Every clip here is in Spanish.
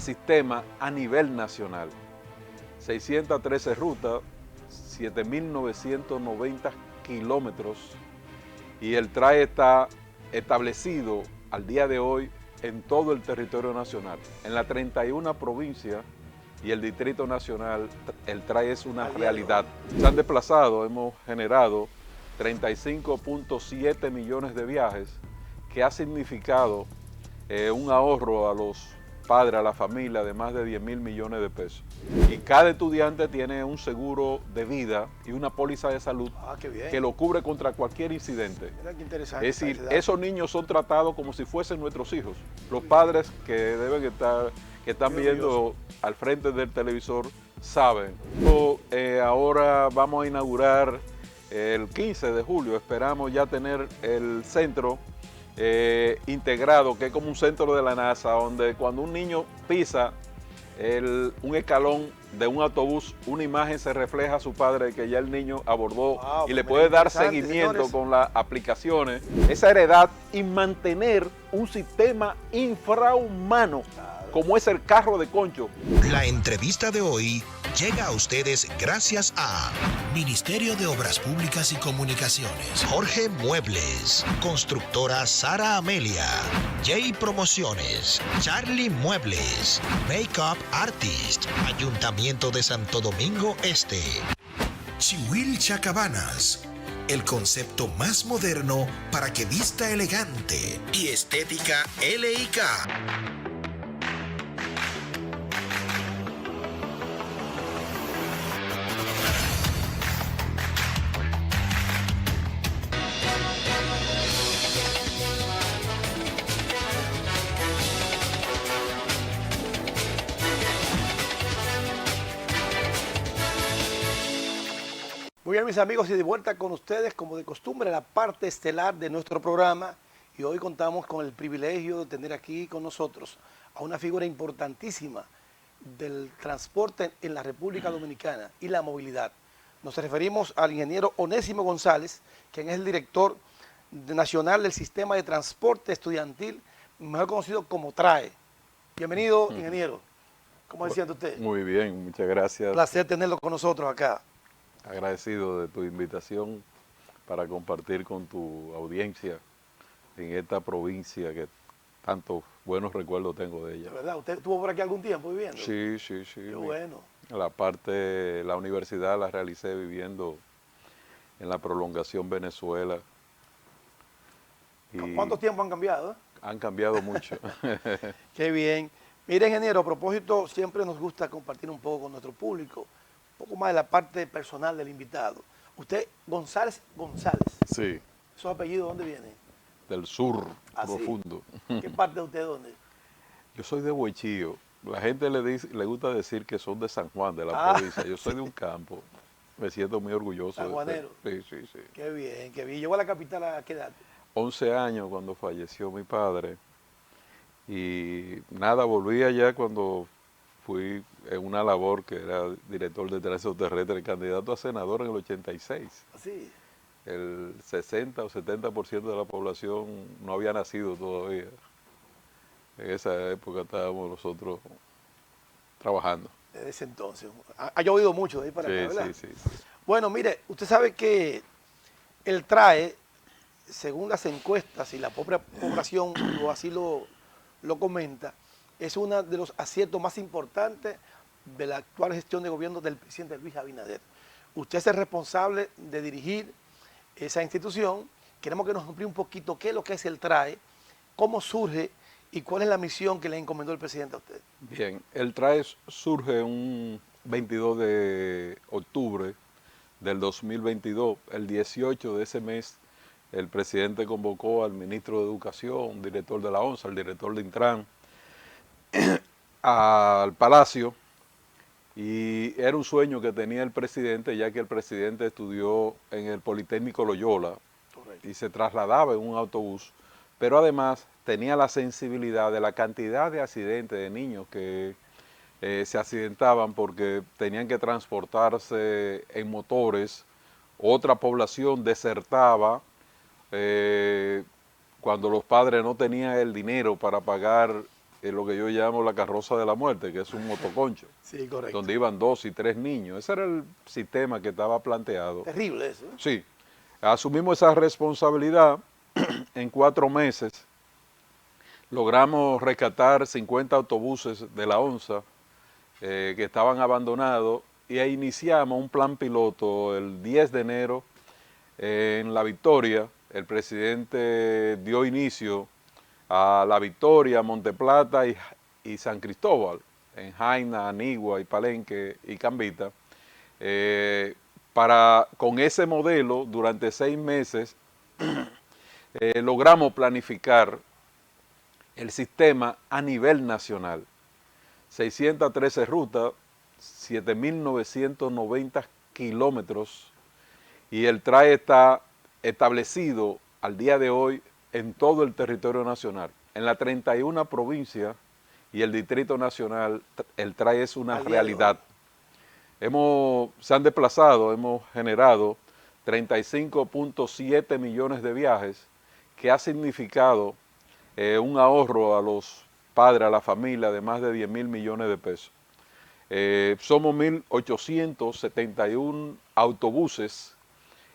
sistema a nivel nacional. 613 rutas, 7.990 kilómetros, y el TRAE está establecido al día de hoy en todo el territorio nacional. En las 31 provincias y el Distrito Nacional, el TRAE es una realidad. Se han desplazado, hemos generado 35.7 millones de viajes, que ha significado un ahorro a los padres, a la familia, de más de 10.000 millones de pesos. Y cada estudiante tiene un seguro de vida y una póliza de salud que lo cubre contra cualquier incidente. Mira qué interesante. Es decir, esos niños son tratados como si fuesen nuestros hijos. Los padres que deben estar, que están viendo al frente del televisor, saben. Ahora vamos a inaugurar el 15 de julio, esperamos ya tener el centro integrado, que es como un centro de la NASA, donde cuando un niño pisa un escalón de un autobús, una imagen se refleja a su padre de que ya el niño abordó, y le puede dar seguimiento, señores, con las aplicaciones. Esa heredad, y mantener un sistema infrahumano como es el carro de concho. La entrevista de hoy llega a ustedes gracias a Ministerio de Obras Públicas y Comunicaciones, Jorge Muebles, Constructora Sara Amelia, Jay Promociones, Charlie Muebles, Makeup Artist, Ayuntamiento de Santo Domingo Este, Chihuilcha Cabanas, el concepto más moderno para que vista elegante, y Estética LIK. Muy bien, mis amigos, y de vuelta con ustedes, como de costumbre, la parte estelar de nuestro programa. Y hoy contamos con el privilegio de tener aquí con nosotros a una figura importantísima del transporte en la República Dominicana y la movilidad. Nos referimos al ingeniero Onésimo González, quien es el director nacional del Sistema de Transporte Estudiantil, mejor conocido como TRAE. Bienvenido, ingeniero. ¿Cómo se siente usted? Muy bien, muchas gracias. Un placer tenerlo con nosotros acá. Agradecido de tu invitación para compartir con tu audiencia en esta provincia que tantos buenos recuerdos tengo de ella. ¿De verdad? ¿Usted estuvo por aquí algún tiempo viviendo? Sí, sí, sí. Qué bueno. La universidad la realicé viviendo en la prolongación Venezuela. Y ¿Cuántos tiempos han cambiado? han cambiado mucho. Qué bien. Mire, ingeniero, a propósito, siempre nos gusta compartir un poco con nuestro público, un poco más de la parte personal del invitado. Usted, González. Sí. ¿Esos apellidos dónde vienen? Del sur profundo. ¿Qué parte de usted dónde? Yo soy de Huechillo. La gente le gusta decir que son de San Juan, de la provincia. Yo soy de un campo. Me siento muy orgulloso. ¿Sanjuanero? Sí, sí, sí. Qué bien, qué bien. ¿Llegó a la capital a qué edad? 11 años cuando falleció mi padre. Y nada, volví allá cuando fui en una labor que era director de tránsito terrestre, candidato a senador en el 86. ¿Así? El 60 o 70% de la población no había nacido todavía. En esa época estábamos nosotros trabajando. Desde ese entonces. Ha llovido mucho de ahí para acá, ¿verdad? Sí. Bueno, mire, usted sabe que el TRAE, según las encuestas y la propia población así lo comenta, es uno de los aciertos más importantes de la actual gestión de gobierno del presidente Luis Abinader. Usted es el responsable de dirigir esa institución. Queremos que nos amplíe un poquito qué es lo que es el TRAE, cómo surge y cuál es la misión que le encomendó el presidente a usted. Bien, el TRAE surge un 22 de octubre del 2022. El 18 de ese mes, el presidente convocó al ministro de Educación, director de la ONSA, al director de Intran, al Palacio, y era un sueño que tenía el presidente, ya que el presidente estudió en el Politécnico Loyola. Correcto. Y se trasladaba en un autobús, pero además tenía la sensibilidad de la cantidad de accidentes de niños que se accidentaban porque tenían que transportarse en motores. Otra población desertaba cuando los padres no tenían el dinero para pagar lo que yo llamo la carroza de la muerte, que es un motoconcho, Sí, correcto. donde iban 2 y 3 niños. Ese era el sistema que estaba planteado. Terrible eso. Sí, asumimos esa responsabilidad en 4 meses. Logramos rescatar 50 autobuses de la ONSA que estaban abandonados y ahí iniciamos un plan piloto el 10 de enero en La Victoria. El presidente dio inicio a La Victoria, Monteplata y San Cristóbal, en Jaina, Anigua y Palenque y Cambita. Con ese modelo, durante 6 meses, logramos planificar el sistema a nivel nacional. 613 rutas, 7.990 kilómetros, y el TRAE está establecido al día de hoy en todo el territorio nacional. En las 31 provincias y el Distrito Nacional, el TRAE es una realidad. Se han desplazado, hemos generado 35.7 millones de viajes, que ha significado un ahorro a los padres, a la familia, de más de 10.000 millones de pesos. Somos 1.871 autobuses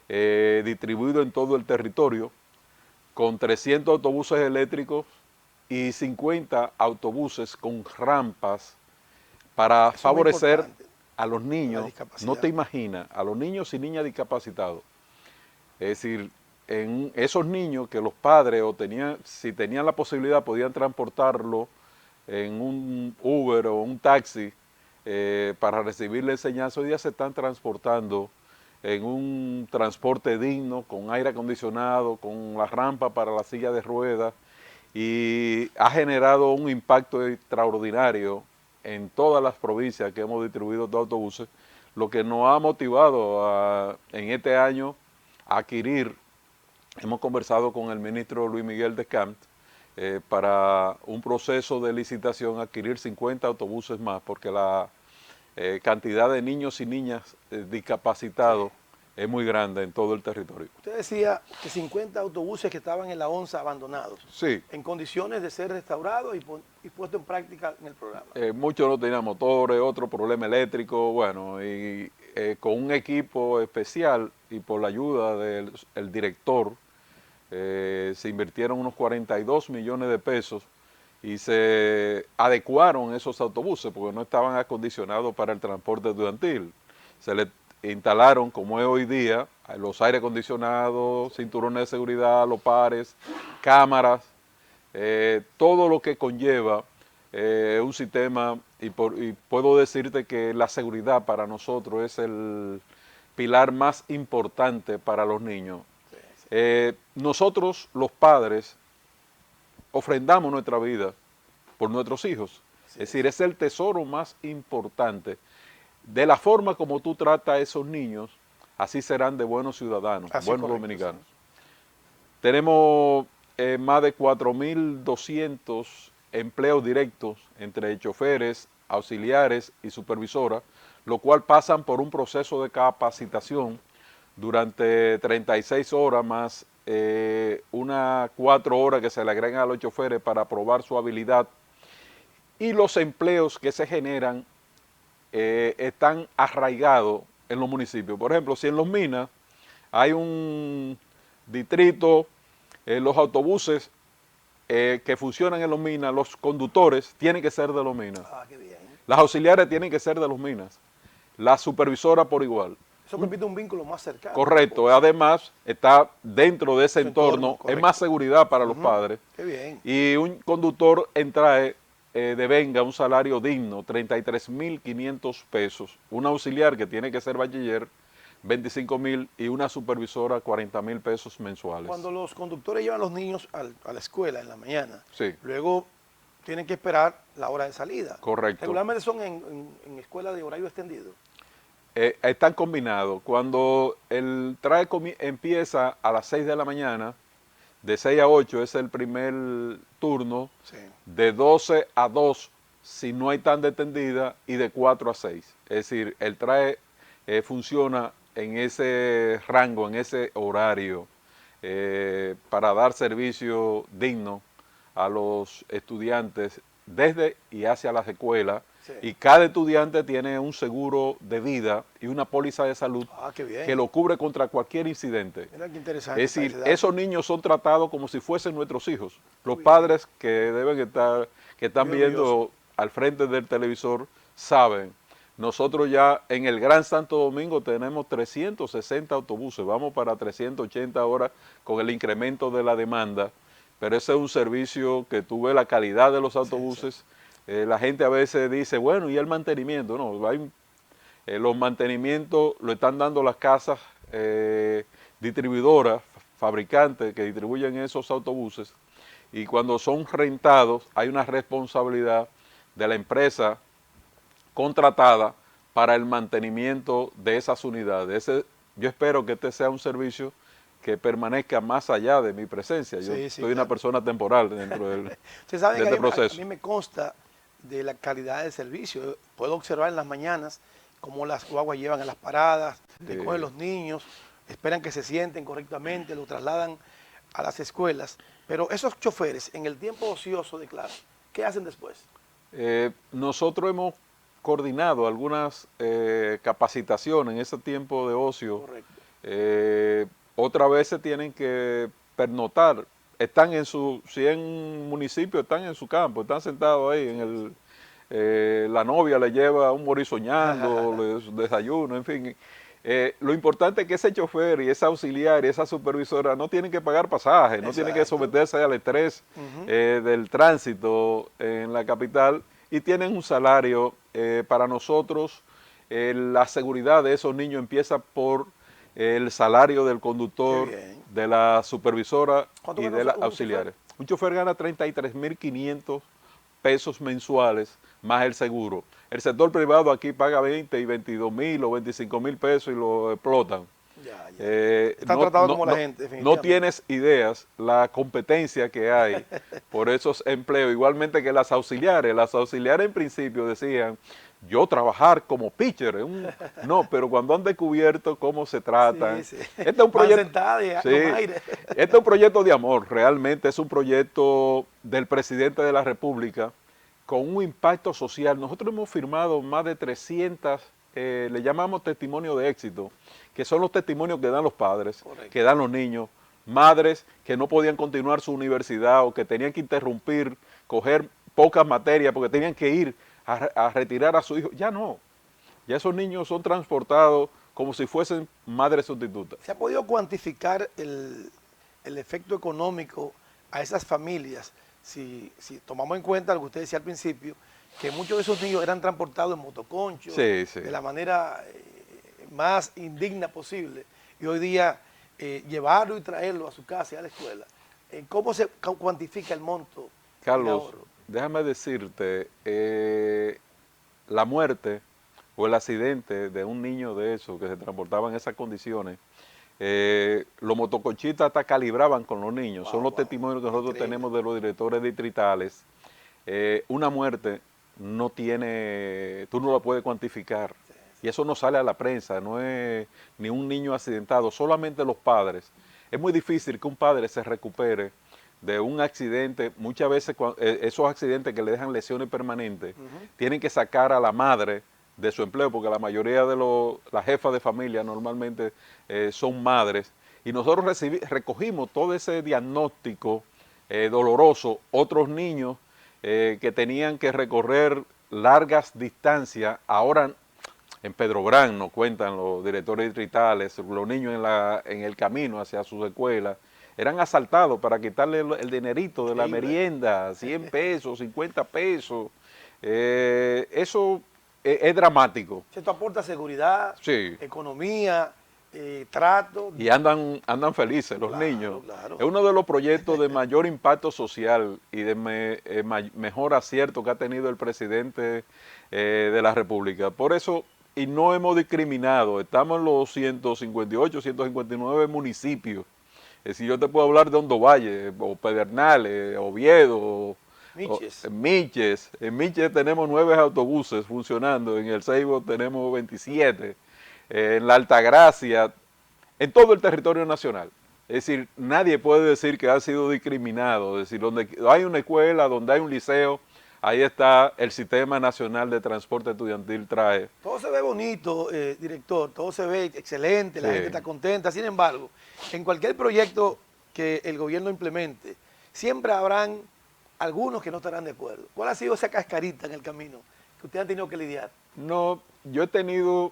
distribuidos en todo el territorio, con 300 autobuses eléctricos y 50 autobuses con rampas para favorecer a los niños. No te imaginas, a los niños y niñas discapacitados. Es decir, en esos niños que los padres si tenían la posibilidad, podían transportarlo en un Uber o un taxi para recibir la enseñanza. Hoy día se están transportando en un transporte digno, con aire acondicionado, con la rampa para la silla de ruedas, y ha generado un impacto extraordinario en todas las provincias que hemos distribuido de autobuses, lo que nos ha motivado en este año a adquirir. Hemos conversado con el ministro Luis Miguel Descamps para un proceso de licitación, adquirir 50 autobuses más, porque la cantidad de niños y niñas discapacitados es muy grande en todo el territorio. Usted decía que 50 autobuses que estaban en la ONSA abandonados, sí, en condiciones de ser restaurados y puestos en práctica en el programa. Muchos no tenían motores, otro problema eléctrico, bueno, y con un equipo especial y por la ayuda del director, se invirtieron unos 42 millones de pesos y se adecuaron esos autobuses porque no estaban acondicionados para el transporte estudiantil. Se le instalaron, como es hoy día, los aire acondicionados, cinturones de seguridad, los pares, cámaras, todo lo que conlleva un sistema, y puedo decirte que la seguridad para nosotros es el pilar más importante para los niños. Nosotros, los padres, ofrendamos nuestra vida por nuestros hijos. Es decir, es el tesoro más importante. De la forma como tú tratas a esos niños, así serán de buenos ciudadanos, buenos dominicanos. Tenemos más de 4.200 empleos directos entre choferes, auxiliares y supervisoras, lo cual pasan por un proceso de capacitación durante 36 horas más unas 4 horas que se le agregan a los choferes para probar su habilidad. Y los empleos que se generan están arraigados en los municipios. Por ejemplo, si en Los Minas hay un distrito, los autobuses que funcionan en Los Minas, los conductores tienen que ser de Los Minas. Ah, qué bien. Las auxiliares tienen que ser de Los Minas. La supervisora por igual. Eso permite un vínculo más cercano. Correcto. Además, está dentro de ese entorno, es más seguridad para los padres. Qué bien. Y un conductor devenga un salario digno, 33.500 pesos. Un auxiliar que tiene que ser bachiller, 25.000, y una supervisora, 40.000 pesos mensuales. Cuando los conductores llevan a los niños a la escuela en la mañana, sí, luego tienen que esperar la hora de salida. Correcto. Regularmente son en escuelas de horario extendido. Están combinados. Cuando el TRAE empieza a las 6 de la mañana, de 6 a 8 es el primer turno, Sí. de 12 a 2 si no hay tanda extendida, y de 4 a 6. Es decir, el TRAE funciona en ese rango, en ese horario, para dar servicio digno a los estudiantes desde y hacia las escuelas, Sí. y cada estudiante tiene un seguro de vida y una póliza de salud Ah, qué bien. que lo cubre contra cualquier incidente. Mira qué interesante. Es decir, ese dato. esos niños son tratados como si fuesen nuestros hijos. Los Muy padres que deben estar, que están Muy viendo orgulloso. al frente del televisor, saben. Nosotros ya en el Gran Santo Domingo tenemos 360 autobuses, vamos para 380 ahora con el incremento de la demanda, pero ese es un servicio que tú ves la calidad de los autobuses. La gente a veces dice, bueno, ¿y el mantenimiento? No, los mantenimientos lo están dando las casas distribuidoras, fabricantes que distribuyen esos autobuses, y cuando son rentados hay una responsabilidad de la empresa contratada para el mantenimiento de esas unidades. Yo espero que este sea un servicio que permanezca más allá de mi presencia. Yo Sí, soy una persona temporal dentro de Ustedes saben que este a mí proceso. me consta de la calidad del servicio. Puedo observar en las mañanas cómo las guaguas llevan a las paradas, recogen los niños, esperan que se sienten correctamente, los trasladan a las escuelas. Pero esos choferes, en el tiempo ocioso de clase, ¿qué hacen después? Nosotros hemos coordinado algunas capacitaciones en ese tiempo de ocio. Correcto. Otras veces tienen que pernoctar. Están si en un municipio, están en su campo, están sentados ahí en la novia le lleva un morir soñando, les desayuno, en fin. Lo importante es que ese chofer y esa auxiliar y esa supervisora no tienen que pagar pasajes, no tienen que someterse al estrés del tránsito en la capital, y tienen un salario. Para nosotros, la seguridad de esos niños empieza por el salario del conductor, de la supervisora y de las auxiliares. Un chofer gana 33.500 pesos mensuales más el seguro. El sector privado aquí paga 20 y 22.000 o 25.000 pesos y lo explotan. Están tratados como la gente, definitivamente. No tienes ideas la competencia que hay por esos empleos, igualmente que las auxiliares. Las auxiliares en principio decían, yo trabajar como pitcher, no, pero cuando han descubierto cómo se tratan, Sí. Este es un proyecto, Este es un proyecto de amor, realmente es un proyecto del presidente de la República con un impacto social. Nosotros hemos firmado más de 300, le llamamos testimonio de éxito, que son los testimonios que dan los padres, que dan los niños, madres que no podían continuar su universidad o que tenían que interrumpir, coger pocas materias porque tenían que ir a retirar a su hijo. Ya no, ya esos niños son transportados como si fuesen madres sustitutas. ¿Se ha podido cuantificar el efecto económico a esas familias? Si tomamos en cuenta lo que usted decía al principio, que muchos de esos niños eran transportados en motoconchos, de la manera más indigna posible, y hoy día llevarlo y traerlo a su casa y a la escuela. ¿Cómo se cuantifica el monto? Carlos, déjame decirte, la muerte o el accidente de un niño de esos que se transportaba en esas condiciones, los motoconchistas hasta calibraban con los niños. Son los testimonios que nosotros tenemos de los directores distritales. Una muerte no tiene, tú no la puedes cuantificar. Y eso no sale a la prensa, no es ni un niño accidentado, solamente los padres. Es muy difícil que un padre se recupere de un accidente. Muchas veces esos accidentes que le dejan lesiones permanentes, tienen que sacar a la madre de su empleo, porque la mayoría de las jefas de familia normalmente son madres, y nosotros recogimos todo ese diagnóstico doloroso. Otros niños que tenían que recorrer largas distancias, ahora en Pedrobrán nos cuentan los directores distritales, los niños en el camino hacia sus escuelas, eran asaltados para quitarle el dinerito de la merienda, 100 pesos, 50 pesos. Eso es dramático. Esto aporta seguridad, sí, economía, trato. Y andan felices los niños. Es uno de los proyectos de mayor impacto social y de mejor acierto que ha tenido el presidente de la República. Por eso, y no hemos discriminado, estamos en los 158, 159 municipios. Si yo te puedo hablar de Hondo Valle, o Pedernales, Oviedo, Miches. En Miches tenemos 9 autobuses funcionando, en el Ceibo tenemos 27, en la Altagracia, en todo el territorio nacional. Es decir, nadie puede decir que ha sido discriminado. Es decir, donde hay una escuela, donde hay un liceo, ahí está el Sistema Nacional de Transporte Estudiantil TRAE. Todo se ve bonito, director, todo se ve excelente, la gente está contenta. Sin embargo, en cualquier proyecto que el gobierno implemente, siempre habrán algunos que no estarán de acuerdo. ¿Cuál ha sido esa cascarita en el camino que usted ha tenido que lidiar? No, yo he tenido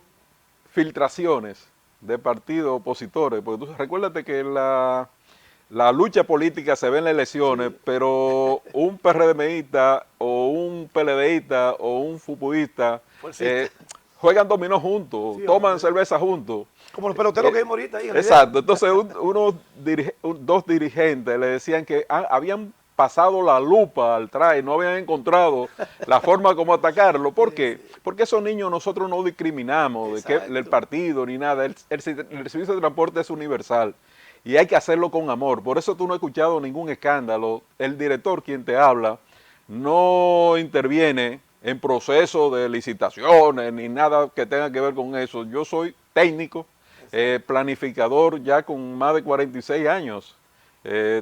filtraciones de partidos opositores, porque tú recuérdate que la lucha política se ve en las elecciones, sí, pero un PRDMista o un PLDista o un FUPUista juegan dominó juntos, sí, toman cerveza juntos. Como los peloteros que vimos ahorita ahí. Exacto, entonces dos dirigentes le decían que habían pasado la lupa al TRAE, no habían encontrado la forma como atacarlo. ¿Por qué? Porque esos niños nosotros no discriminamos del partido ni nada. El servicio de transporte es universal y hay que hacerlo con amor. Por eso tú no has escuchado ningún escándalo. El director, quien te habla, no interviene en proceso de licitaciones ni nada que tenga que ver con eso. Yo soy técnico, planificador ya con más de 46 años.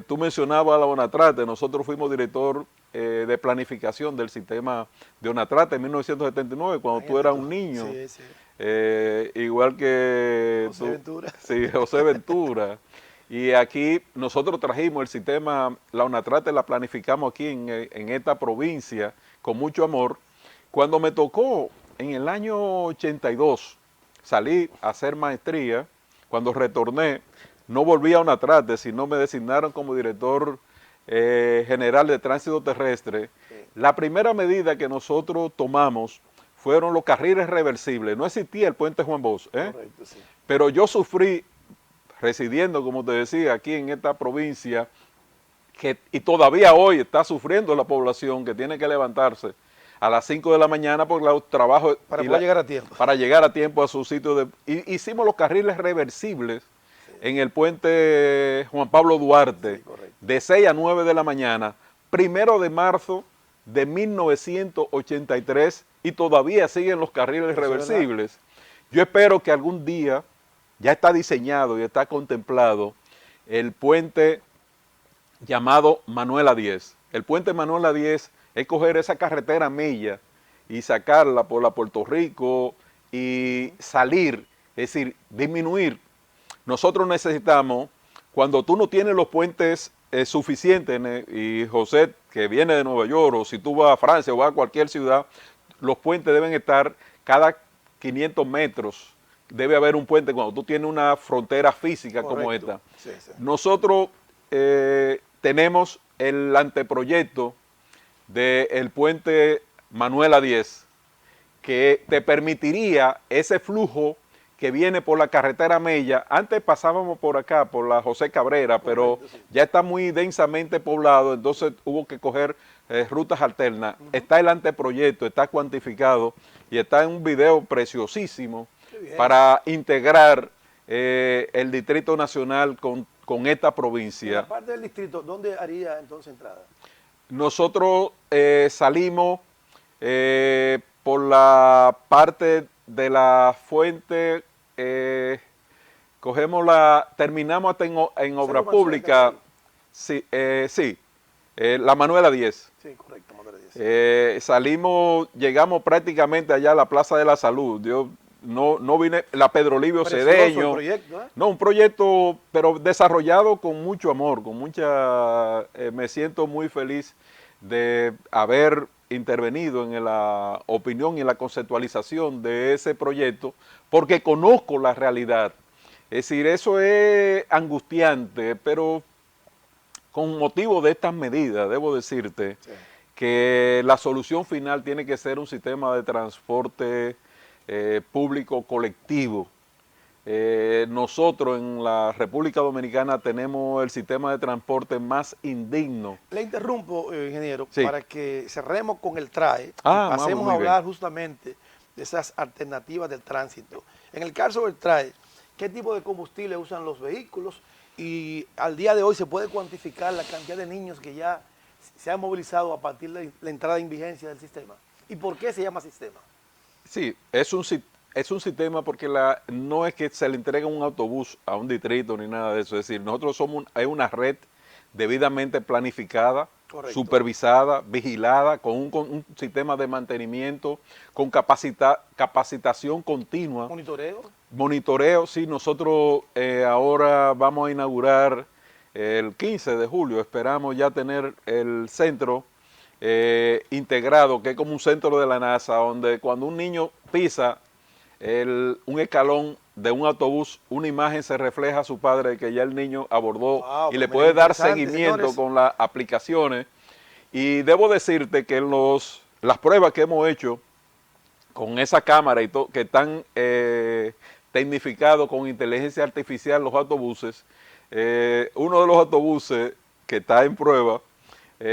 Tú mencionabas a la ONATRATE, nosotros fuimos director de planificación del sistema de ONATRATE en 1979, cuando tú eras un niño, sí, sí. Igual que José Ventura. Sí, José Ventura. Y aquí nosotros trajimos el sistema, la ONATRATE la planificamos aquí en esta provincia con mucho amor. Cuando me tocó en el año 82, salí a hacer maestría, cuando retorné, no volví a ONATRATE, sino me designaron como director general de tránsito terrestre. Sí. La primera medida que nosotros tomamos fueron los carriles reversibles. No existía el puente Juan Bosch, Correcto, sí. Pero yo sufrí, residiendo, como te decía, aquí en esta provincia, y todavía hoy está sufriendo la población que tiene que levantarse a las 5 de la mañana por los trabajos. Para poder llegar a tiempo. Para llegar a tiempo a su sitio. Hicimos los carriles reversibles en el puente Juan Pablo Duarte, sí, de 6 a 9 de la mañana, 1 de marzo de 1983, y todavía siguen los carriles reversibles. Yo espero que algún día, ya está diseñado y está contemplado, el puente llamado Manuela 10. El puente Manuela 10 es coger esa carretera Mella y sacarla por la Puerto Rico y salir, es decir, disminuir. Nosotros necesitamos, cuando tú no tienes los puentes suficientes, y José, que viene de Nueva York, o si tú vas a Francia o vas a cualquier ciudad, los puentes deben estar cada 500 metros. Debe haber un puente cuando tú tienes una frontera física. Correcto. Como esta. Sí, sí. Nosotros tenemos el anteproyecto del puente Manuela 10, que te permitiría ese flujo que viene por la carretera Mella. Antes pasábamos por acá, por la José Cabrera, pero ya está muy densamente poblado, entonces hubo que coger rutas alternas. Está el anteproyecto, está cuantificado y está en un video preciosísimo para integrar el Distrito Nacional con esta provincia. En la parte del distrito, ¿dónde haría entonces entrada? Nosotros salimos por la parte de la fuente, terminamos hasta en obra pública, sí, la Manuela 10. Sí, correcto, Manuela 10. Llegamos prácticamente allá a la Plaza de la Salud. Yo no vine, la Pedro Livio Cedeño. Proyecto, No, un proyecto, pero desarrollado con mucho amor, me siento muy feliz de haber intervenido en la opinión y en la conceptualización de ese proyecto, porque conozco la realidad. Es decir, eso es angustiante, pero con motivo de estas medidas, debo decirte, sí, que la solución final tiene que ser un sistema de transporte público colectivo. Nosotros en la República Dominicana tenemos el sistema de transporte más indigno. Le interrumpo, ingeniero, sí, para que cerremos con el TRAE y pasemos a hablar justamente de esas alternativas del tránsito. En el caso del TRAE, ¿qué tipo de combustible usan los vehículos? Y al día de hoy se puede cuantificar la cantidad de niños que ya se han movilizado a partir de la entrada en vigencia del sistema. ¿Y por qué se llama sistema? Sí, es un sistema porque no es que se le entregue un autobús a un distrito ni nada de eso. Es decir, nosotros somos una red debidamente planificada, Correcto. supervisada, vigilada, con un sistema de mantenimiento, con capacitación continua. Monitoreo. Monitoreo, sí, nosotros ahora vamos a inaugurar el 15 de julio, esperamos ya tener el centro integrado, que es como un centro de la NASA, donde cuando un niño pisa un escalón de un autobús, una imagen se refleja a su padre de que ya el niño abordó, Wow, y le pues puede mira, dar interesante, seguimiento señores. con las aplicaciones. Y debo decirte que las pruebas que hemos hecho con esa cámara y que están tecnificados con inteligencia artificial los autobuses, uno de los autobuses que está en prueba,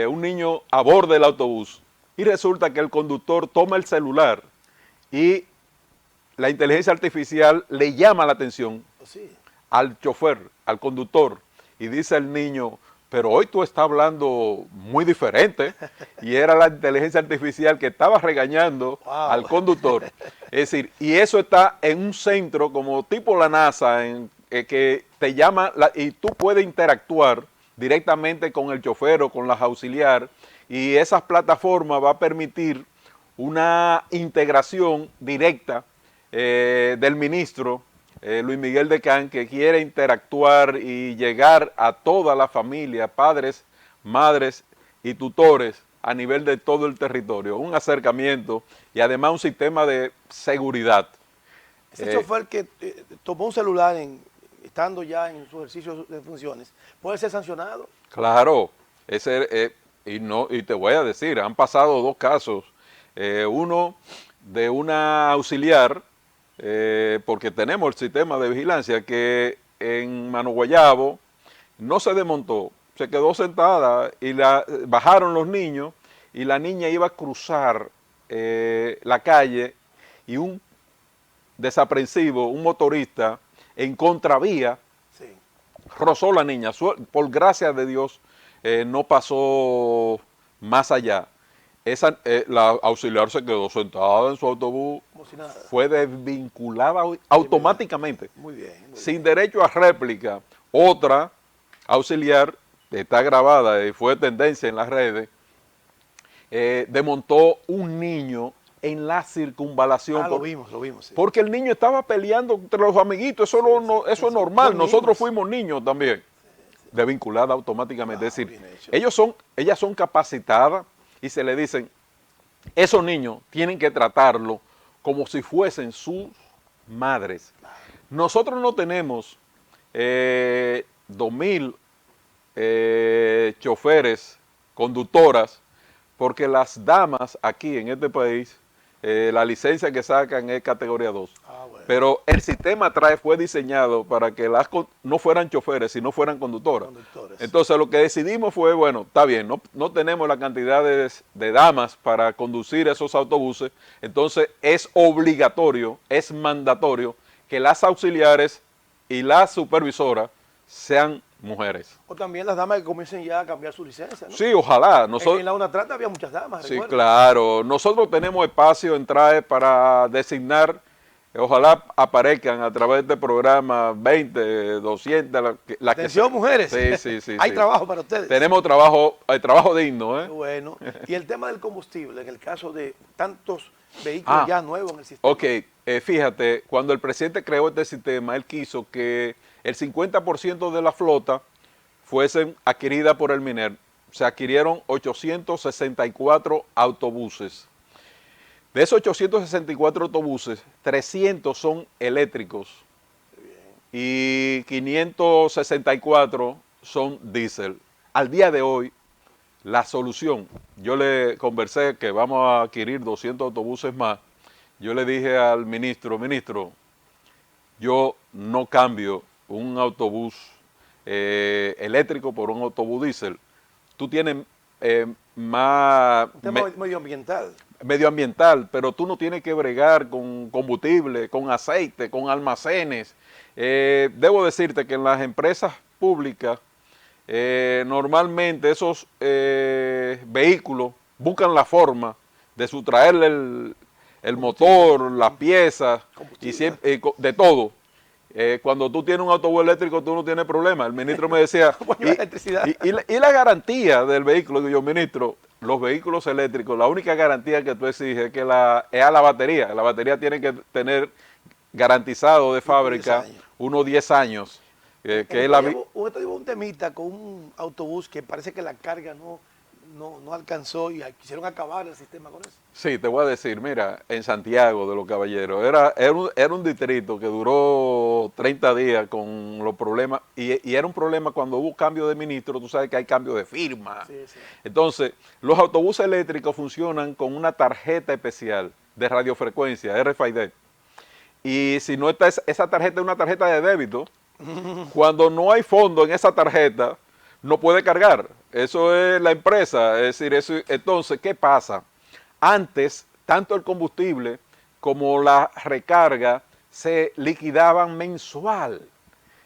un niño aborda el autobús y resulta que el conductor toma el celular y la inteligencia artificial le llama la atención Sí. al chofer, al conductor, y dice el niño, pero hoy tú estás hablando muy diferente, y era la inteligencia artificial que estaba regañando Wow. al conductor. Es decir, y eso está en un centro como tipo la NASA, que te llama, y tú puedes interactuar directamente con el chofer o con las auxiliar, y esas plataformas va a permitir una integración directa del ministro Luis Miguel Decán, que quiere interactuar y llegar a toda la familia, padres, madres y tutores a nivel de todo el territorio. Un acercamiento y además un sistema de seguridad. Ese chofer que tomó un celular estando ya en su ejercicio de funciones, ¿puede ser sancionado? Claro, y te voy a decir, han pasado dos casos. Uno de una auxiliar, porque tenemos el sistema de vigilancia, que en Mano Guayabo no se desmontó, se quedó sentada y bajaron los niños y la niña iba a cruzar la calle y un desaprensivo, un motorista en contravía, Sí. rozó la niña. Por gracia de Dios no pasó más allá. La auxiliar se quedó sentada en su autobús, Como si nada. fue desvinculada automáticamente, Muy bien. Muy sin derecho a réplica. Otra auxiliar, está grabada y fue tendencia en las redes, desmontó un niño en la circunvalación. Lo vimos, sí. Porque el niño estaba peleando entre los amiguitos, eso es normal, Son nosotros niños. fuimos niños también. Desvinculada automáticamente, es decir, bien hecho. ellas son capacitadas y se le dicen, esos niños tienen que tratarlo como si fuesen sus madres. Nosotros no tenemos 2.000 choferes, conductoras, porque las damas aquí en este país, la licencia que sacan es categoría 2. Bueno. Pero el sistema fue diseñado para que no fueran choferes, sino fueran conductoras. Entonces lo que decidimos fue, bueno, está bien, no tenemos la cantidad de damas para conducir esos autobuses, entonces es obligatorio, es mandatorio que las auxiliares y las supervisoras sean mujeres. O también las damas que comiencen ya a cambiar su licencia, ¿no? Sí, ojalá. En la UNATRAN había muchas damas, Sí, recuerda. claro. Nosotros tenemos espacio en TRAE para designar, ojalá aparezcan a través de este programa 20, 200. Atención, mujeres. Sí. Hay sí. trabajo para ustedes. Tenemos trabajo digno, ¿eh? Bueno. Y el tema del combustible, en el caso de tantos vehículos ya nuevos en el sistema. Ok, fíjate, cuando el presidente creó este sistema, él quiso que el 50% de la flota fuesen adquirida por el MINER. Se adquirieron 864 autobuses. De esos 864 autobuses, 300 son eléctricos y 564 son diésel. Al día de hoy, la solución, yo le conversé que vamos a adquirir 200 autobuses más. Yo le dije al ministro, yo no cambio un autobús eléctrico por un autobús diésel. Tú tienes más... Un tema medioambiental. Medioambiental, pero tú no tienes que bregar con combustible, con aceite, con almacenes. Debo decirte que en las empresas públicas, normalmente esos vehículos buscan la forma de sustraerle el motor, las piezas, y de todo. Cuando tú tienes un autobús eléctrico, tú no tienes problema. El ministro me decía, electricidad. y la garantía del vehículo, digo yo, ministro, los vehículos eléctricos, la única garantía que tú exiges es que es a la batería. La batería tiene que tener garantizado de fábrica unos 10 años. Que es la... Usted tuvo un temita con un autobús que parece que la carga no alcanzó y quisieron acabar el sistema con eso. Sí, te voy a decir, mira, en Santiago de los Caballeros, era un distrito que duró 30 días con los problemas, y era un problema cuando hubo cambio de ministro, tú sabes que hay cambio de firma. Sí, sí. Entonces, los autobuses eléctricos funcionan con una tarjeta especial de radiofrecuencia, RFID, y si no está esa tarjeta es una tarjeta de débito, cuando no hay fondo en esa tarjeta, no puede cargar. Eso es la empresa. Es decir, entonces, ¿qué pasa? Antes, tanto el combustible como la recarga se liquidaban mensual.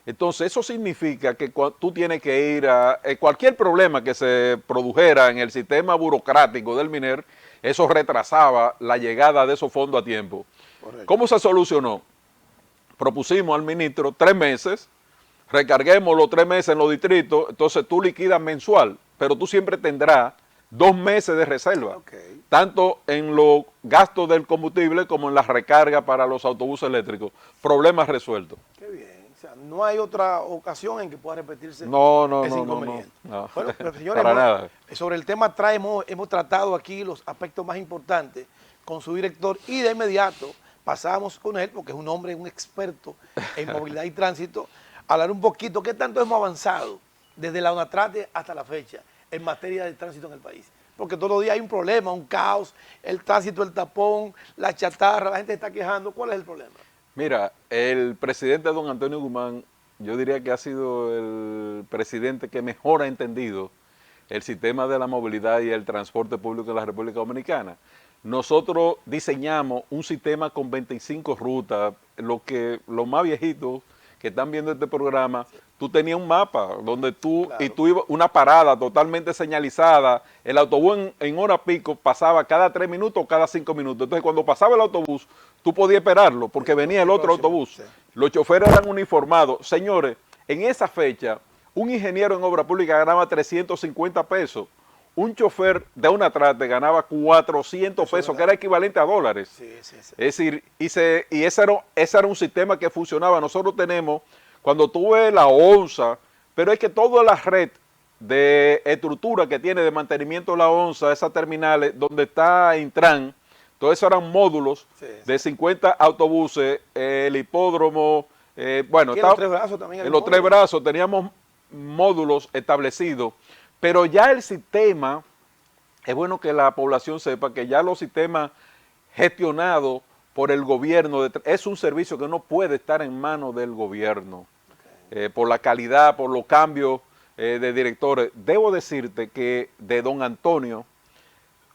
Entonces, eso significa que tú tienes que ir a cualquier problema que se produjera en el sistema burocrático del MINER, eso retrasaba la llegada de esos fondos a tiempo. Correcto. ¿Cómo se solucionó? Propusimos al ministro 3 meses, recarguemos los 3 meses en los distritos, entonces tú liquidas mensual, pero tú siempre tendrás 2 meses de reserva, tanto en los gastos del combustible como en la recarga para los autobuses eléctricos. Problemas resueltos. Qué bien, o sea, no hay otra ocasión en que pueda repetirse ese inconveniente. No. Bueno, pero señores, para nada. Sobre el tema hemos tratado aquí los aspectos más importantes con su director y de inmediato pasamos con él, porque es un hombre, un experto en movilidad y tránsito, a hablar un poquito qué tanto hemos avanzado desde la ONATRATE hasta la fecha en materia de tránsito en el país. Porque todos los días hay un problema, un caos, el tránsito, el tapón, la chatarra, la gente está quejando. ¿Cuál es el problema? Mira, el presidente don Antonio Guzmán, yo diría que ha sido el presidente que mejor ha entendido el sistema de la movilidad y el transporte público en la República Dominicana. Nosotros diseñamos un sistema con 25 rutas, los más viejitos que están viendo este programa, tú tenías un mapa donde tú ibas, una parada totalmente señalizada, el autobús en hora pico pasaba cada 3 minutos o cada 5 minutos. Entonces cuando pasaba el autobús, tú podías esperarlo porque venía el otro autobús. Los choferes eran uniformados. Señores, en esa fecha, un ingeniero en obra pública ganaba 350 pesos. Un chofer de ONATRATE ganaba 400 pesos, que era equivalente a dólares. Sí. Es decir, y ese era un sistema que funcionaba. Nosotros tenemos, cuando tú ves la ONSA, pero es que toda la red de estructura que tiene de mantenimiento de la ONSA, esas terminales, donde está Intran, todo eso eran módulos de 50 autobuses, el hipódromo, bueno, en los 3 brazos también. En los 3 brazos teníamos módulos establecidos. Pero ya el sistema, es bueno que la población sepa que ya los sistemas gestionados por el gobierno, es un servicio que no puede estar en manos del gobierno, por la calidad, por los cambios de directores. Debo decirte que de don Antonio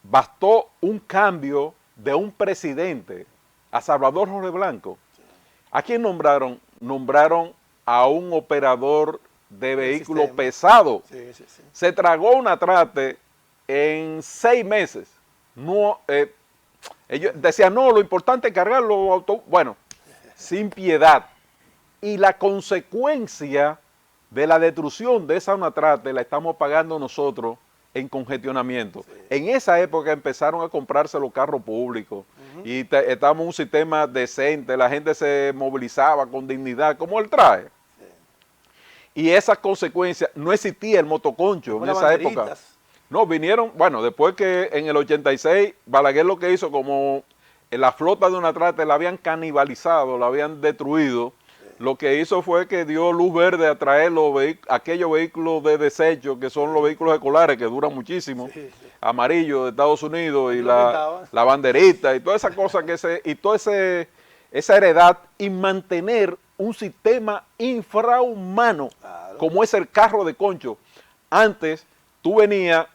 bastó un cambio de un presidente, a Salvador Jorge Blanco. ¿A quién nombraron? Nombraron a un operador de vehículos pesados. Se tragó ONATRATE en 6 meses. No, ellos decían, no, lo importante es cargar los autobuses. Bueno, sin piedad. Y la consecuencia de la destrucción de esa ONATRATE la estamos pagando nosotros en congestionamiento. En esa época empezaron a comprarse los carros públicos y estábamos en un sistema decente, la gente se movilizaba con dignidad, como él trae. Y esas consecuencias, no existía el motoconcho en esa época. No, vinieron, bueno, después que en el 86, Balaguer lo que hizo, como la flota de ONATRATE la habían canibalizado, la habían destruido, lo que hizo fue que dio luz verde a traer aquellos vehículos de desecho, que son los vehículos escolares, que duran muchísimo, amarillos de Estados Unidos, y la banderita, y toda esa cosa, y toda esa heredad, y mantener un sistema infrahumano, como es el carro de concho. Antes, tú venías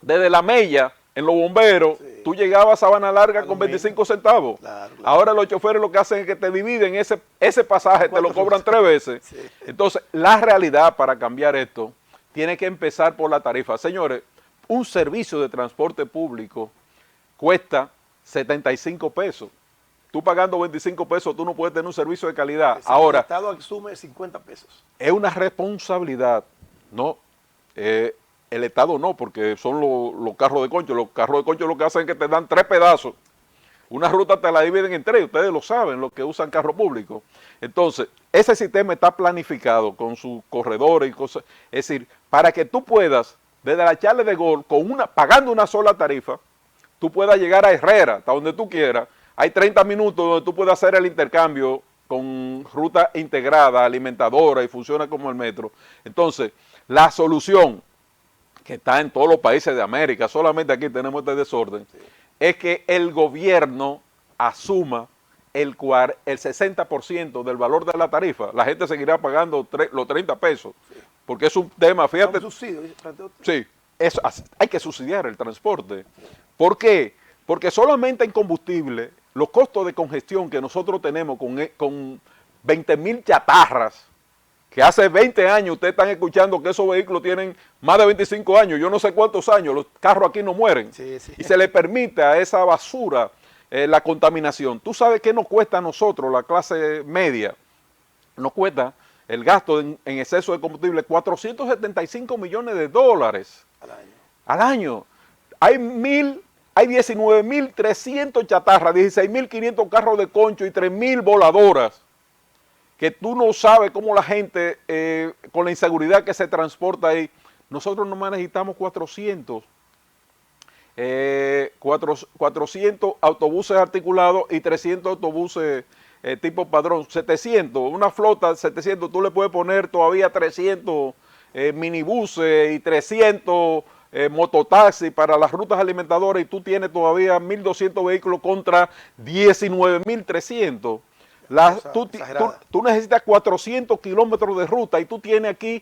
desde La Mella, en los bomberos, tú llegabas a Sabana Larga con 25 centavos. Ahora los choferes lo que hacen es que te dividen ese pasaje, te lo cobran 3 veces. Entonces, la realidad para cambiar esto tiene que empezar por la tarifa. Señores, un servicio de transporte público cuesta 75 pesos. tú pagando 25 pesos, tú no puedes tener un servicio de calidad. Exacto. Ahora, El Estado asume 50 pesos. es una responsabilidad, ¿no? El Estado no, porque son los carros de concho. Los carros de concho lo que hacen es que te dan 3 pedazos. Una ruta te la dividen en 3, ustedes lo saben, los que usan carro público. Entonces, ese sistema está planificado con sus corredores y cosas. Es decir, para que tú puedas, desde la Charles de Gaulle, pagando una sola tarifa, tú puedas llegar a Herrera, hasta donde tú quieras. Hay 30 minutos donde tú puedes hacer el intercambio con ruta integrada, alimentadora y funciona como el metro. Entonces, la solución que está en todos los países de América, solamente aquí tenemos este desorden, es que el gobierno asuma el 60% del valor de la tarifa. La gente seguirá pagando los 30 pesos, porque es un tema, fíjate. Un subsidio. Sí, hay que subsidiar el transporte. ¿Por qué? Porque solamente en combustible, los costos de congestión que nosotros tenemos con 20.000 chatarras, que hace 20 años ustedes están escuchando que esos vehículos tienen más de 25 años, yo no sé cuántos años, los carros aquí no mueren. Sí, sí. Y se le permite a esa basura la contaminación. ¿Tú sabes qué nos cuesta a nosotros, la clase media? Nos cuesta el gasto en exceso de combustible, 475 millones de dólares al año. Hay 19.300 chatarras, 16.500 carros de concho y 3.000 voladoras, que tú no sabes cómo la gente, con la inseguridad que se transporta ahí, nosotros nomás necesitamos 400 autobuses articulados y 300 autobuses tipo padrón, 700, una flota de 700, tú le puedes poner todavía 300 minibuses y 300 mototaxis para las rutas alimentadoras y tú tienes todavía 1.200 vehículos contra 19.300. Tú necesitas 400 kilómetros de ruta y tú tienes aquí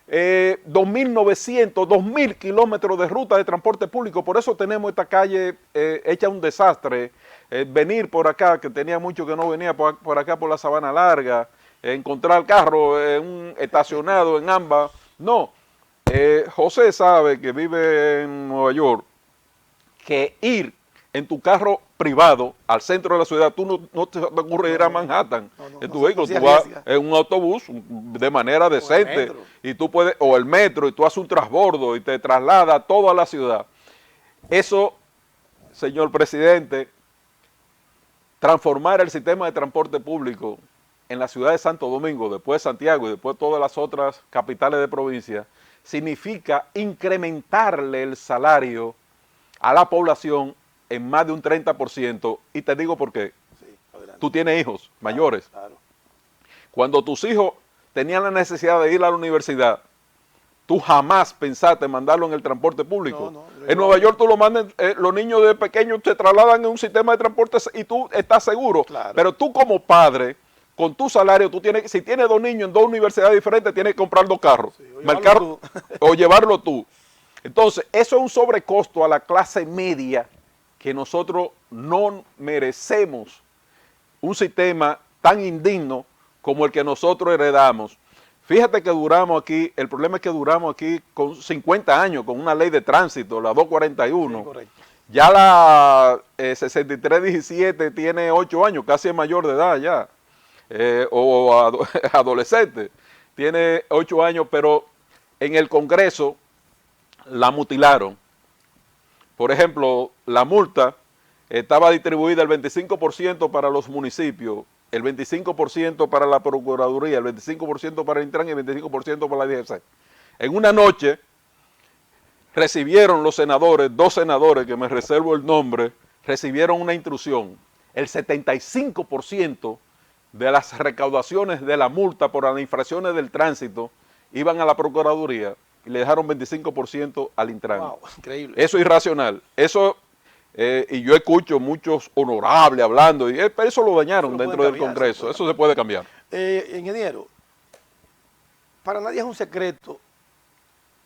2.900, 2.000 kilómetros de ruta de transporte público. Por eso tenemos esta calle hecha un desastre. Venir por acá, que tenía mucho que no venía por acá por la Sabana Larga, encontrar carro estacionado en ambas. No, José sabe, que vive en Nueva York, que ir en tu carro privado al centro de la ciudad, tú no te ocurre ir a Manhattan en tu vehículo, tú vas en un autobús de manera decente y tú puedes, o el metro, y tú haces un transbordo y te traslada a toda la ciudad. Eso, señor presidente, transformar el sistema de transporte público en la ciudad de Santo Domingo, después de Santiago y después de todas las otras capitales de provincia, significa incrementarle el salario a la población en más de un 30%, y te digo por qué. Sí, tú tienes hijos mayores. Claro. Cuando tus hijos tenían la necesidad de ir a la universidad, tú jamás pensaste mandarlo en el transporte público. En Nueva York tú lo mandas, los niños de pequeños te trasladan en un sistema de transporte y tú estás seguro. Claro. Pero tú como padre, con tu salario, tú tienes, si tienes 2 niños en 2 universidades diferentes, tienes que comprar 2 carros. Sí, o llevarlo tú. Entonces, eso es un sobrecosto a la clase media, que nosotros no merecemos un sistema tan indigno como el que nosotros heredamos. Fíjate que duramos aquí, el problema es que duramos aquí con 50 años con una ley de tránsito, la 241. Sí, correcto. Ya la 6317 tiene 8 años, casi es mayor de edad ya, adolescente, tiene 8 años, pero en el Congreso la mutilaron. Por ejemplo, la multa estaba distribuida el 25% para los municipios, el 25% para la Procuraduría, el 25% para el Intran y el 25% para la DGC. En una noche recibieron los senadores, 2 senadores, que me reservo el nombre, recibieron una instrucción. El 75% de las recaudaciones de la multa por las infracciones del tránsito iban a la Procuraduría y le dejaron 25% al Intran. Wow, increíble. Eso es irracional. Eso, y yo escucho muchos honorables hablando, y eso lo dañaron dentro del Congreso. Eso se puede cambiar. Ingeniero, para nadie es un secreto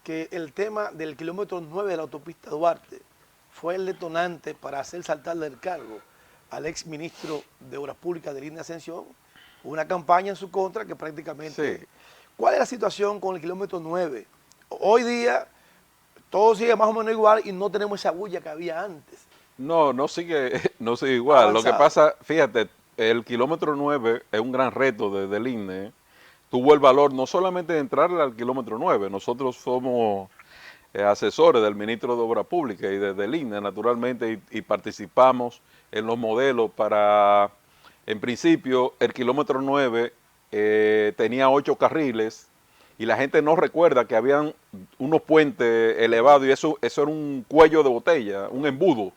que el tema del kilómetro 9 de la autopista Duarte fue el detonante para hacer saltar del cargo al ex ministro de Obras Públicas de Línea Ascensión, una campaña en su contra que prácticamente... Sí. ¿Cuál es la situación con el kilómetro 9? Hoy día todo sigue más o menos igual y no tenemos esa bulla que había antes. No sigue igual. Avanzado. Lo que pasa, fíjate, el kilómetro 9 es un gran reto desde el INE. Tuvo el valor no solamente de entrar al kilómetro 9, nosotros somos asesores del ministro de Obras Públicas y desde el INE, naturalmente, y participamos en los modelos para, en principio, el kilómetro 9 tenía 8 carriles y la gente no recuerda que habían unos puentes elevados y eso era un cuello de botella, un embudo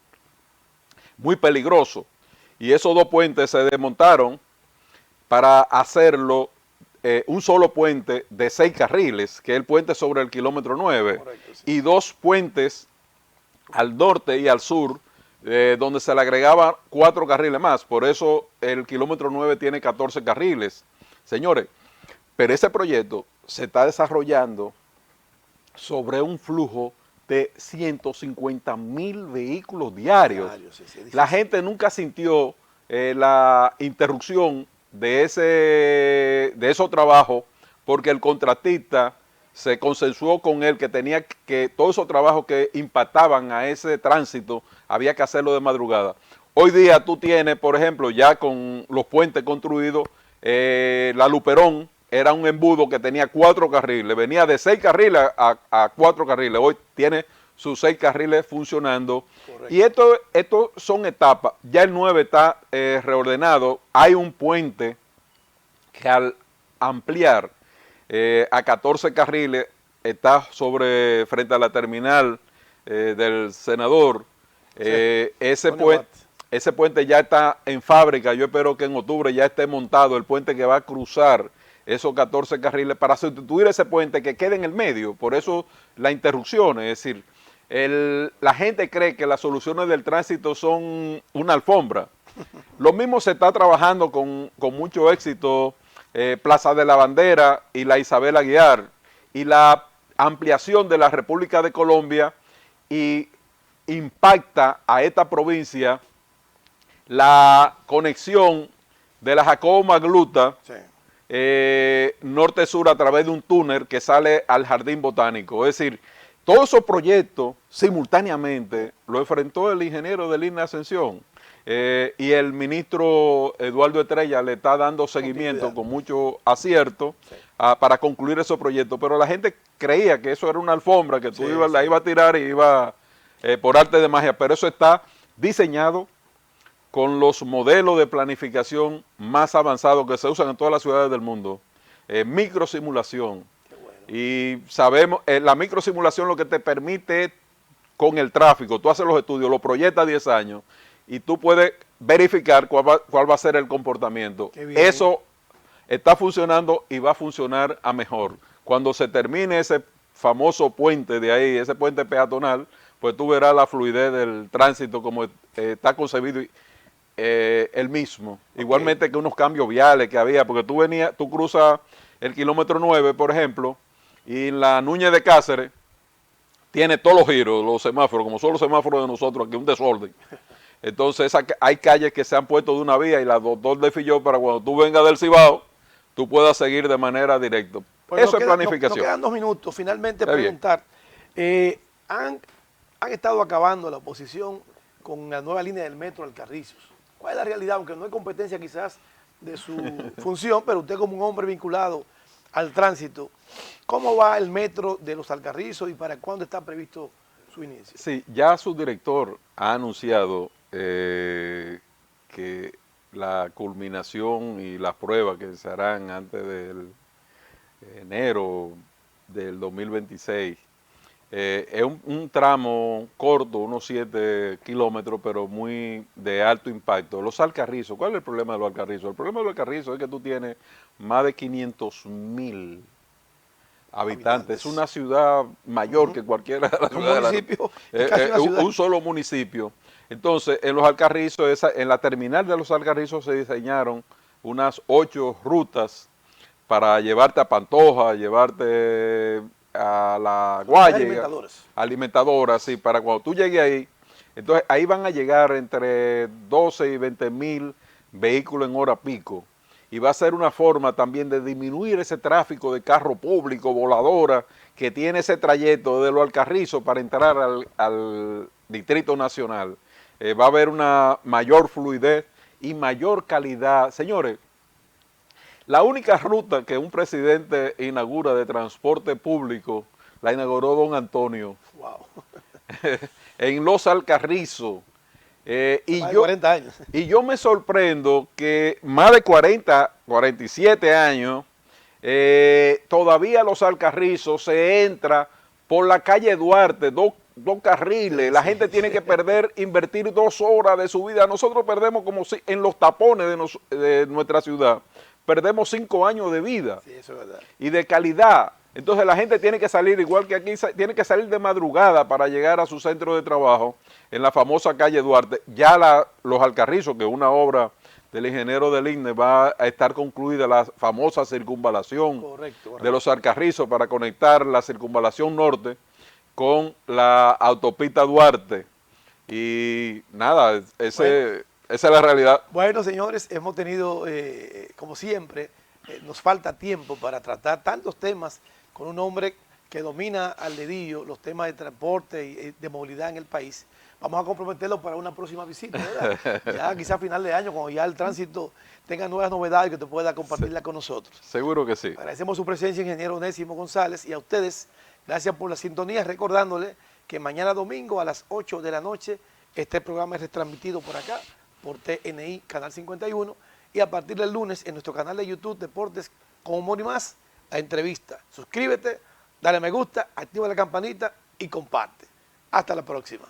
muy peligroso. Y esos 2 puentes se desmontaron para hacerlo un solo puente de 6 carriles, que es el puente sobre el kilómetro 9, correcto, sí. Y 2 puentes al norte y al sur, donde se le agregaban 4 carriles más. Por eso el kilómetro 9 tiene 14 carriles. Señores, pero ese proyecto se está desarrollando sobre un flujo de 150,000 vehículos diarios. La gente nunca sintió la interrupción de esos trabajos porque el contratista se consensuó con él que tenía que todos esos trabajos que impactaban a ese tránsito había que hacerlo de madrugada. Hoy día tú tienes, por ejemplo, ya con los puentes construidos, la Luperón era un embudo que tenía 4 carriles, venía de 6 carriles a 4 carriles, hoy tiene sus 6 carriles funcionando. Correcto. Y esto son etapas. Ya el 9 está reordenado. Hay un puente que al ampliar a 14 carriles está frente a la terminal del senador. Sí. Ese puente ya está en fábrica. Yo espero que en octubre ya esté montado el puente que va a cruzar esos 14 carriles para sustituir ese puente que queda en el medio. Por eso la interrupción, es decir, la gente cree que las soluciones del tránsito son una alfombra. Lo mismo se está trabajando con mucho éxito Plaza de la Bandera y la Isabel Aguiar y la ampliación de la República de Colombia y impacta a esta provincia la conexión de la Jacobo Magluta, sí. Norte-sur a través de un túnel que sale al Jardín Botánico. Es decir, todos esos proyectos simultáneamente lo enfrentó el ingeniero del INE Ascensión y el ministro Eduardo Estrella le está dando seguimiento con mucho acierto sí. Para concluir esos proyectos, pero la gente creía que eso era una alfombra que tú la iba a tirar y iba por arte de magia, pero eso está diseñado con los modelos de planificación más avanzados que se usan en todas las ciudades del mundo, microsimulación. Y sabemos, la microsimulación lo que te permite con el tráfico, tú haces los estudios, lo proyectas 10 años y tú puedes verificar cuál va a ser el comportamiento. Eso está funcionando y va a funcionar a mejor. Cuando se termine ese famoso puente de ahí, ese puente peatonal, pues tú verás la fluidez del tránsito como está concebido el mismo. Okay. Igualmente que unos cambios viales que había, porque tú cruzas el kilómetro 9, por ejemplo, y en la Núñez de Cáceres tiene todos los giros, los semáforos, como son los semáforos de nosotros aquí, un desorden. Entonces hay calles que se han puesto de una vía y la Doctor de Filló para cuando tú vengas del Cibao, tú puedas seguir de manera directa. Pues eso es planificación. Nos quedan 2 minutos. Finalmente preguntar, han estado acabando la oposición con la nueva línea del metro Alcarrizos. ¿Cuál es la realidad? Aunque no hay competencia quizás de su función, pero usted como un hombre vinculado al tránsito, ¿cómo va el metro de los Alcarrizos y para cuándo está previsto su inicio? Sí, ya su director ha anunciado que la culminación y las pruebas que se harán antes del enero del 2026 es un tramo corto, unos 7 kilómetros, pero muy de alto impacto. Los Alcarrizos, ¿cuál es el problema de los Alcarrizos? El problema de los Alcarrizos es que tú tienes más de 500,000 habitantes. Es una ciudad mayor que cualquiera de las ciudades. Un solo municipio. Entonces, en los Alcarrizos, en la terminal de los Alcarrizos se diseñaron unas 8 rutas para llevarte a Pantoja, llevarte a La Guaya, alimentadoras, sí, para cuando tú llegues ahí, entonces ahí van a llegar entre 12 y 20,000 vehículos en hora pico, y va a ser una forma también de disminuir ese tráfico de carro público, voladora, que tiene ese trayecto de los Alcarrizos para entrar al Distrito Nacional. Va a haber una mayor fluidez y mayor calidad. Señores, la única ruta que un presidente inaugura de transporte público la inauguró don Antonio. Wow. En Los Alcarrizos. Más de 40 años. Y yo me sorprendo que más de 40, 47 años, todavía Los Alcarrizos se entra por la calle Duarte, dos carriles. La gente tiene que invertir 2 horas de su vida. Nosotros perdemos como si en los tapones de nuestra ciudad, perdemos 5 años de vida. Sí, eso es verdad. Y de calidad. Entonces la gente tiene que salir, igual que aquí, tiene que salir de madrugada para llegar a su centro de trabajo en la famosa calle Duarte. Ya Los Alcarrizos, que es una obra del ingeniero del INE, va a estar concluida la famosa circunvalación de Los Alcarrizos para conectar la circunvalación norte con la autopista Duarte. Y nada, esa es la realidad. Bueno, señores, hemos tenido, como siempre, nos falta tiempo para tratar tantos temas con un hombre que domina al dedillo los temas de transporte y de movilidad en el país. Vamos a comprometerlo para una próxima visita, ¿verdad? Ya quizá a final de año, cuando ya el tránsito tenga nuevas novedades, que te pueda compartirla con nosotros. Seguro que sí. Agradecemos su presencia, ingeniero Onésimo González, y a ustedes, gracias por la sintonía, recordándole que mañana domingo a las 8 de la noche este programa es retransmitido por acá, por TNI Canal 51, y a partir del lunes en nuestro canal de YouTube Deportes con Humor y Más, la entrevista. Suscríbete, dale me gusta, activa la campanita y comparte. Hasta la próxima.